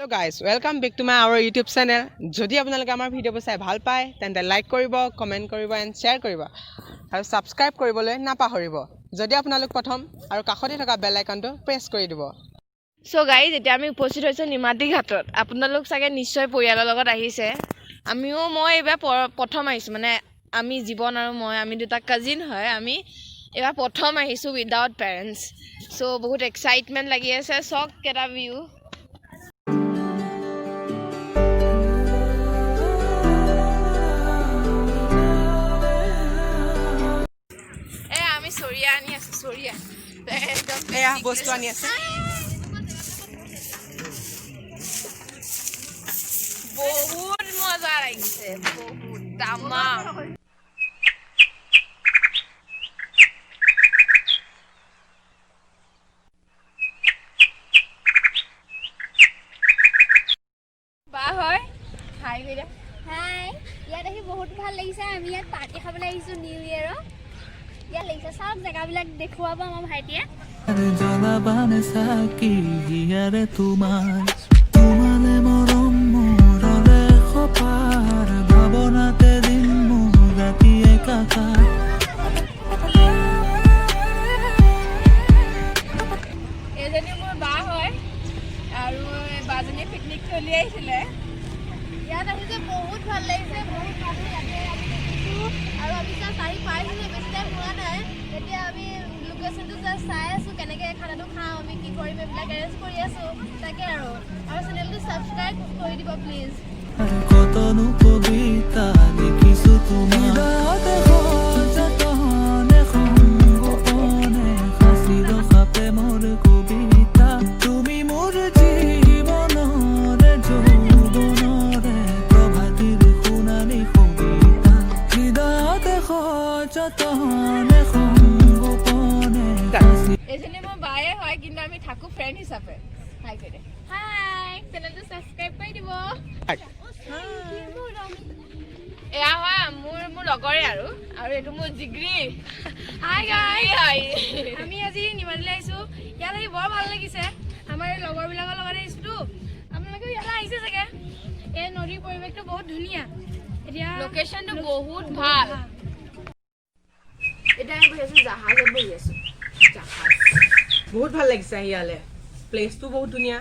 Hello guys, welcome back to our YouTube channel. যদি আপোনালোকে আমাৰ ভিডিঅ' চাই ভাল পায় তেন্তে লাইক কৰিব, কমেন্ট কৰিব এণ্ড শ্বেয়াৰ কৰিব আৰু সাবস্ক্ৰাইব কৰিবলৈ নাপাহৰিব। যদি আপোনালোক প্ৰথম আৰু কাষতে থকা বেল আইকনটো প্ৰেছ কৰি দিব। সো গাইজ এতিয়া আমি উপস্থিত হৈছোঁ নিমাতী ঘাটত। আপোনালোক চাগে নিশ্চয় পৰিয়ালৰ লগত আহিছে। মই এইবাৰ প্ৰথম আহিছোঁ, মানে আমি জীৱন আৰু আমি দুটা কাজিন হয়। আমি এইবাৰ প্ৰথম আহিছোঁ উইদাউট পেৰেণ্টছ। সো বহুত এক্সাইটমেণ্ট লাগি আছে। চক এটা ভিউ। আমি চৰিয়া আনি আছোঁ, চৰিয়া এয়া বস্তু আনি আছে। বহুত মজা লাগিছে, বহুত তামাম। বা হয় হাই বাইদেউ। হাই, ইয়াত আহি বহুত ভাল লাগিছে। আমি ইয়াত পাৰ্টি খাবলৈ আহিছোঁ নিউ ইয়েৰৰ। ইয়াত লাগিছে চব জেগাবিলাক দেখুৱাব আমাৰ ভাইটিয়ে। জলাবানে চাকি হিয়াৰে তোমালে মৰম মোৰলে খপাৰ ভাৱনাতে দিন মোৰ ৰাতি একাকাৰ। এজনী মোৰ বা হয় আৰু বাজনী পিকনিক চলি আহিছিলে। ইয়াত আহি যে বহুত ভাল লাগিছে, বহুত মানুহ ইয়াতে আমি দেখিছোঁ আৰু আমি জাষ্ট আহি পাইছোঁ, বেছি টাইম হোৱা নাই। এতিয়া আমি লোকেশ্যনটো জাষ্ট চাই আছোঁ, কেনেকৈ খানাটো খাওঁ, আমি কি কৰিম এইবিলাক এৰেঞ্জ কৰি আছোঁ। তাকে আৰু চেনেলটো ছাবস্ক্ৰাইব কৰি দিব প্লিজ। কতনো কবিতা লিখিছো তোমাৰ যতনে সংগোপনে সাঁচিল খাপে মোৰ কবিতা। তুমি মোৰ জীৱনৰে যৌৱনৰে প্ৰভাতিৰ সোণালী কবিতা। হৃদয়তে যতনে সংগোপনে। এজনী মোৰ বায়ে হয়, কিন্তু আমি থাকোঁ ফ্ৰেণ্ড হিচাপে। হাই কৰি দে। হাই, চেনেলটো ছাবস্ক্ৰাইব কৰি দিব। এয়া হয় মোৰ লগৰে আৰু এইটো মোৰ জিগৰি। হাই গাই, আমি আজি নিমাতীলৈ আহিছোঁ। ইয়াত আহি বৰ ভাল লাগিছে। আমাৰ এই লগৰবিলাকৰ লগত আহিছোঁতো। আপোনালোকেও ইয়ালৈ আহিছে চাগে। এই নদীৰ পৰিৱেশটো বহুত ধুনীয়া। এতিয়া লোকেশ্যনটো বহুত ভাল। এতিয়া আমি বহি আছোঁ জাহাজত, বহি আছোঁ জাহাজ। বহুত ভাল লাগিছে ইয়ালে, প্লেচটো বহুত ধুনীয়া।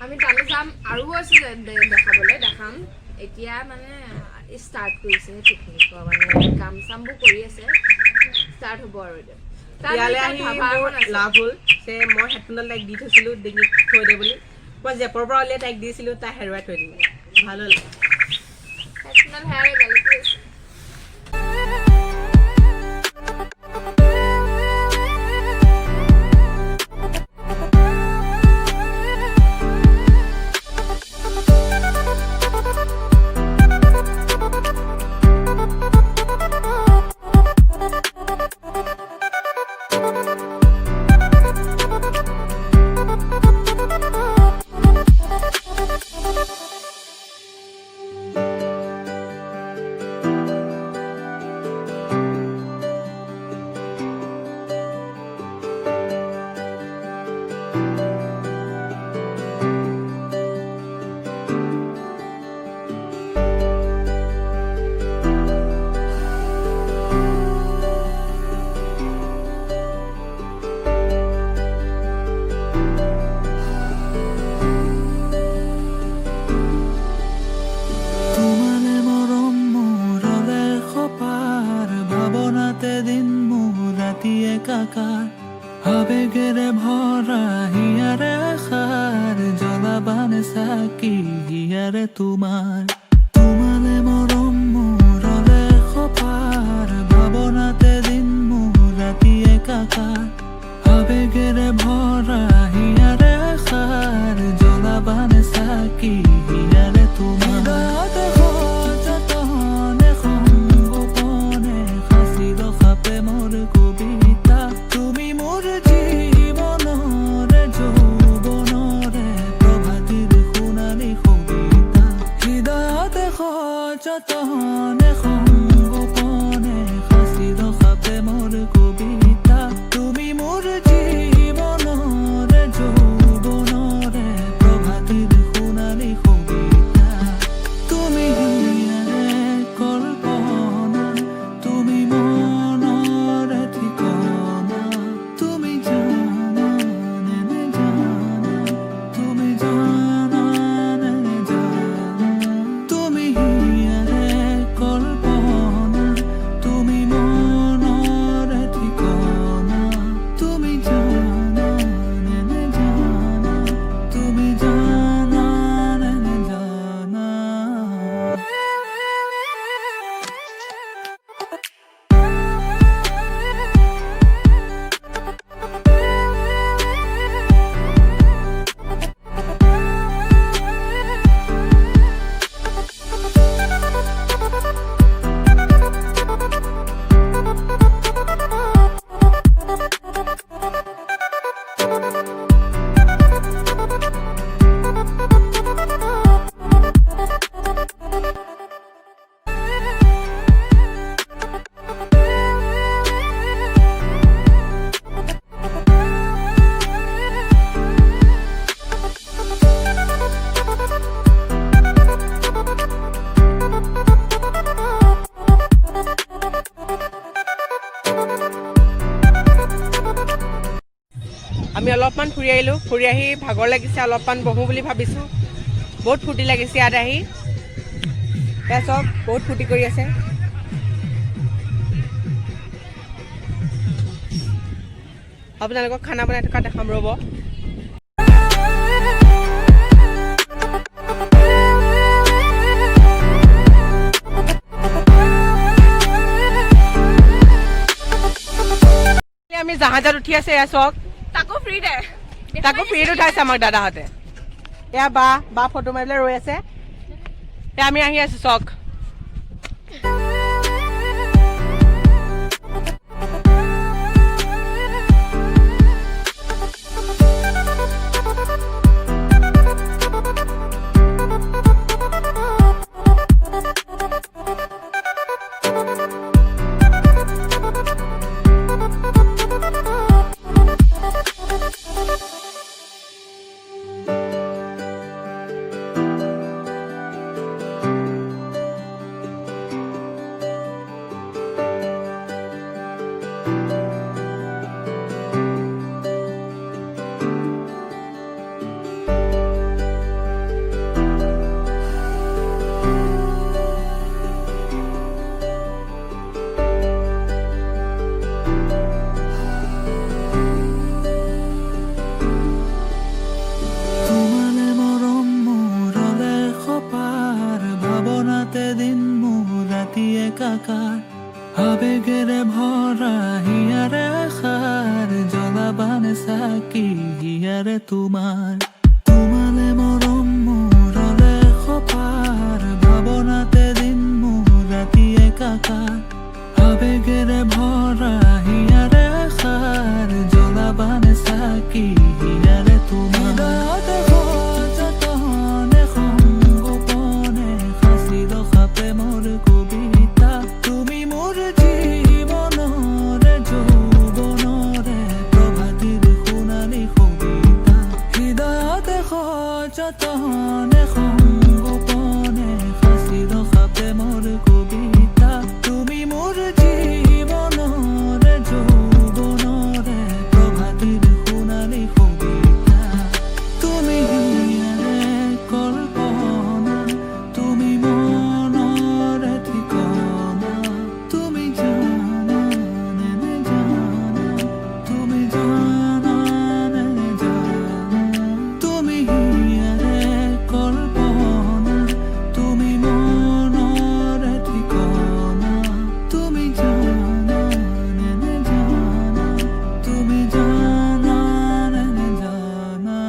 আমি তালৈ যাম, আৰু আছে দেখাবলৈ, দেখাম। এতিয়া মানে ষ্টাৰ্ট কৰিছে পিকনিকৰ, মানে কাম চামবোৰ কৰি আছে, ষ্টাৰ্ট হ'ব আৰু এতিয়া। ইয়ালে আহি মোৰ লাভ হ'ল যে মই হেডফোনডাল তাইক দি থৈছিলোঁ ডিঙিত থৈ দে বুলি। মই জেপৰ পৰা উলিয়াই তাইক দিছিলোঁ, তাই হেৰুৱাই থৈ দিলে। ভাল হ'ল। হেডফোনডাল হেৰাই গ'ল। আবেগেৰে ভৰা হিয়াৰে আশাৰ জলাবানে চাকি হিয়াৰে তোমালে মৰম মোৰলে খপাৰ ভাৱনাতে দিন মোৰ ৰাতি একাকাৰ। আবেগেৰে ভৰা হিয়াৰে আশাৰ জলাবানে চাকি হিয়াৰে যতনে সংগোপনে সাঁচিল খাপে মোৰ কবিতা। তুমি মোৰ জীৱনৰে যৌৱনৰে প্ৰভাতিৰ সোণালী কবিতা। হৃদয়তে যতনে সংগোপনে সাঁচিল খাপে মোৰ কবিতা। তুমি মোৰ জীৱনৰে যৌৱনৰে প্ৰভাতিৰ সোণালী আমি অলপমান ফুৰি আহিলোঁ ফুৰি আহি ভাগৰ লাগিছে অলপমান বহোঁ বুলি ভাবিছোঁ বহুত ফূৰ্তি লাগিছে ইয়াত আহি এয়া চব বহুত ফূৰ্তি কৰি আছে আপোনালোকক খানা বনাই থকা দেখাম ৰ'ব আমি জাহাজত উঠি আছে এয়া চক তাকো ফ্ৰীতে তাকো ফ্ৰীত উঠাইছে আমাক দাদাহঁতে এয়া বা ফটো মাৰিবলৈ ৰৈ আছে এয়া আমি আহি আছোঁ চক আবেগেৰে ভৰা হিয়াৰে খাৰ জ্বলাবানে চাকি হিয়াৰে তোমালে মৰম মোৰলে খপাৰ ভাৱনাতে দিন মোৰ ৰাতি একাকাৰ আবেগেৰে ভৰা হিয়াৰে খাৰ জ্বলাবানে চাকি হিয়াৰে তোমাৰ যতনে সংগোপনে সাঁচি ৰখা প্ৰেমৰ কবিতা তুমি মোৰ জীৱনৰে যৌৱনৰে প্ৰভাতিৰ সোণালী কবিতা হৃদয়তে সযতনে সংগোপনে সাঁচি ৰখা প্ৰেমৰ কবিতা তুমি মোৰ জীৱনৰে যৌৱনৰে প্ৰভাতিৰ সোণালী কবিতা তুমি হিয়াৰে কল্পনা তুমি মনৰে ঠিকনা তুমি জানা নে জানা তুমি জানা নে জানা তুমি হিয়াৰে কল্পনা তুমি মনৰে ঠিকনা তুমি জানা নে জানা তুমি জানা নে জানা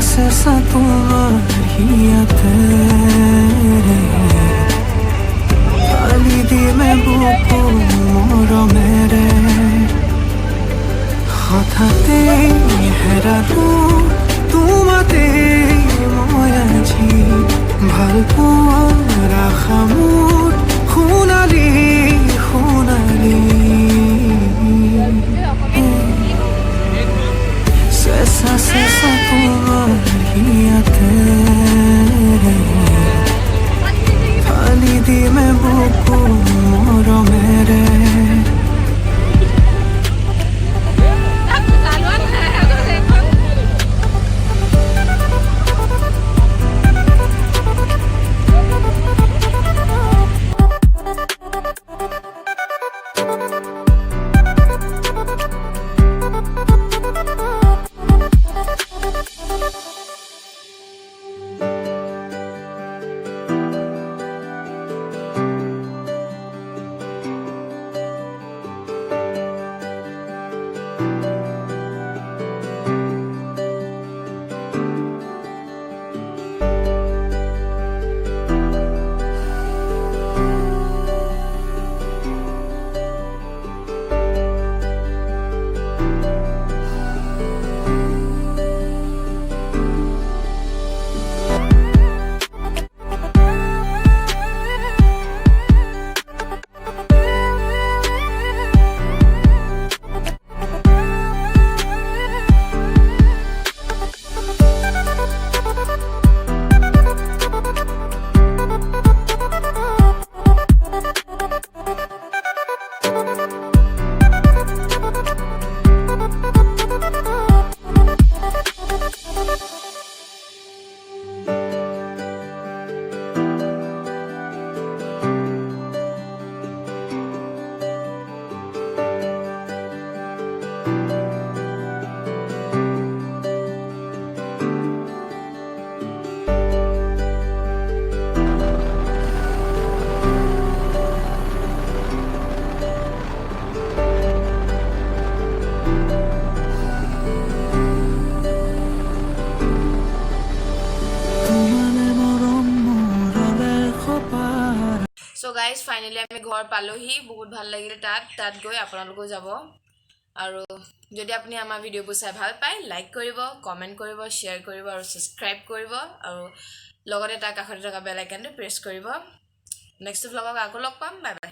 Cesa তোৰ হিয়াতে পালি দিমে বুকু মৰমেৰে হঠাতে হেৰালো তোমাতে মই আজি ভাল পোৱাৰ আশা মোৰ সোণালী সোণালী Cesa তোৰ হিয়াতে পালি দিমে বুকু মৰমেৰে ফাইনেলি আমি ঘৰ পালোহি বহুত ভাল লাগিলে তাত গৈ আপোনালোকেও যাব আৰু যদি আপুনি আমাৰ ভিডিঅ'বোৰ চাই ভাল পায় লাইক কৰিব কমেণ্ট কৰিব শ্বেয়াৰ কৰিব আৰু ছাবস্ক্ৰাইব কৰিব আৰু লগতে তাৰ কাষতে থকা বেল আইকনটো প্ৰেছ কৰিব নেক্সট ভ্লগত আকৌ লগ পাম বাই বাই